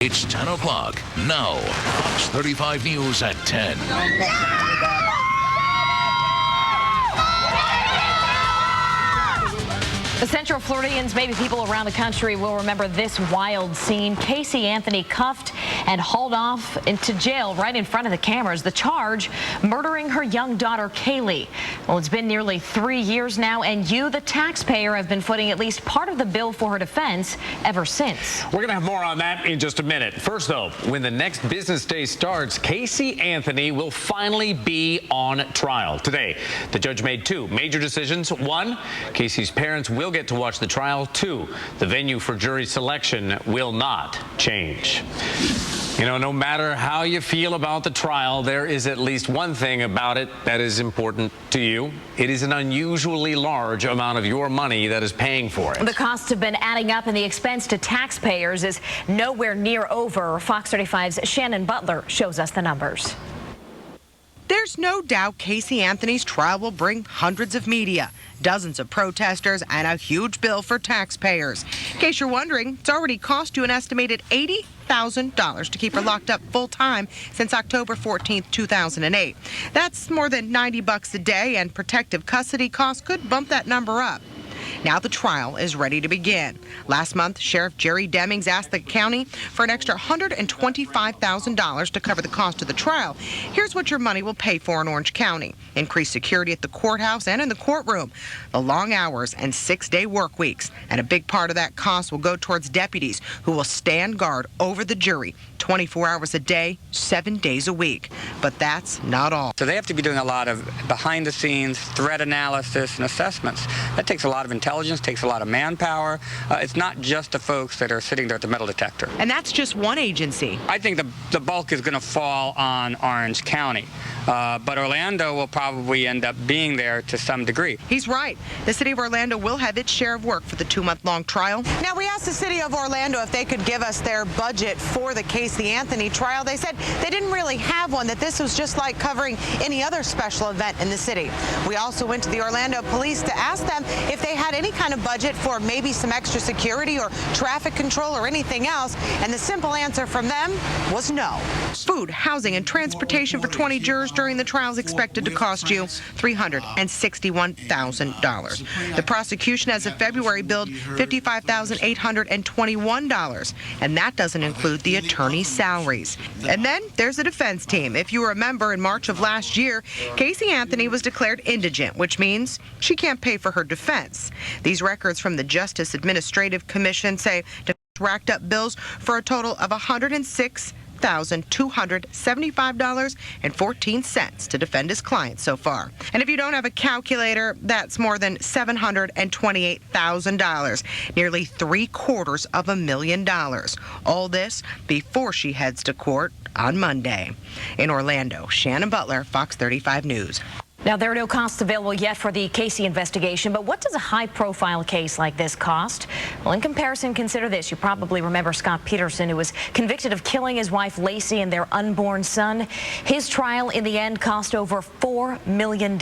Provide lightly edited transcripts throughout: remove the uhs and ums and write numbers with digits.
It's 10 o'clock now. Fox 35 News at 10. The Central Floridians, maybe people around the country, will remember this wild scene. Casey Anthony cuffed and hauled off into jail right in front of the cameras. The charge, murdering her young daughter, Kaylee. Well, it's been nearly 3 years now, and you, the taxpayer, have been footing at least part of the bill for her defense ever since. We're going to have more on that in just a minute. First, though, when the next business day starts, Casey Anthony will finally be on trial. Today, the judge made two major decisions. One, Casey's parents will get to watch the trial. Two, the venue for jury selection will not change. You know, no matter how you feel about the trial, there is at least one thing about it that is important to you. It is an unusually large amount of your money that is paying for it. The costs have been adding up, and the expense to taxpayers is nowhere near over. Fox 35's Shannon Butler shows us the numbers. There's no doubt Casey Anthony's trial will bring hundreds of media, dozens of protesters, and a huge bill for taxpayers. In case you're wondering, it's already cost you an estimated $80,000 to keep her locked up full time since October 14th, 2008. That's more than $90 a day, and protective custody costs could bump that number up. Now the trial is ready to begin. Last month, Sheriff Jerry Demings asked the county for an extra $125,000 to cover the cost of the trial. Here's what your money will pay for in Orange County: increased security at the courthouse and in the courtroom, the long hours and 6-day work weeks. And a big part of that cost will go towards deputies who will stand guard over the jury 24 hours a day, 7 days a week. But that's not all. So they have to be doing a lot of behind-the-scenes threat analysis and assessments. That takes a lot of intelligence, takes a lot of manpower. It's not just the folks that are sitting there at the metal detector. And that's just one agency. I think the bulk is going to fall on Orange County. But Orlando will probably end up being there to some degree. He's right. The city of Orlando will have its share of work for the 2-month-long trial. Now, we asked the city of Orlando if they could give us their budget for the Casey Anthony trial. They said they didn't really have one, that this was just like covering any other special event in the city. We also went to the Orlando police to ask them if they had any kind of budget for maybe some extra security or traffic control or anything else, and the simple answer from them was no. Food, housing, and transportation for 20 jurors during the trial is expected to cost you $361,000. The prosecution as of February billed $55,821, and that doesn't include the attorney's salaries. And then there's the defense team. If you remember, in March of last year, Casey Anthony was declared indigent, which means she can't pay for her defense. These records from the Justice Administrative Commission say defense racked up bills for a total of $106,275.14 to defend his client so far. And if you don't have a calculator, that's more than $728,000, nearly $750,000. All this before she heads to court on Monday. In Orlando, Shannon Butler, Fox 35 News. Now, there are no costs available yet for the Casey investigation, but what does a high-profile case like this cost? Well, in comparison, consider this. You probably remember Scott Peterson, who was convicted of killing his wife, Lacey, and their unborn son. His trial, in the end, cost over $4 million.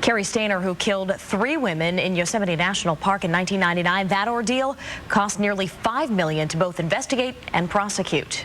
Carrie Stainer, who killed 3 women in Yosemite National Park in 1999, that ordeal cost nearly $5 million to both investigate and prosecute.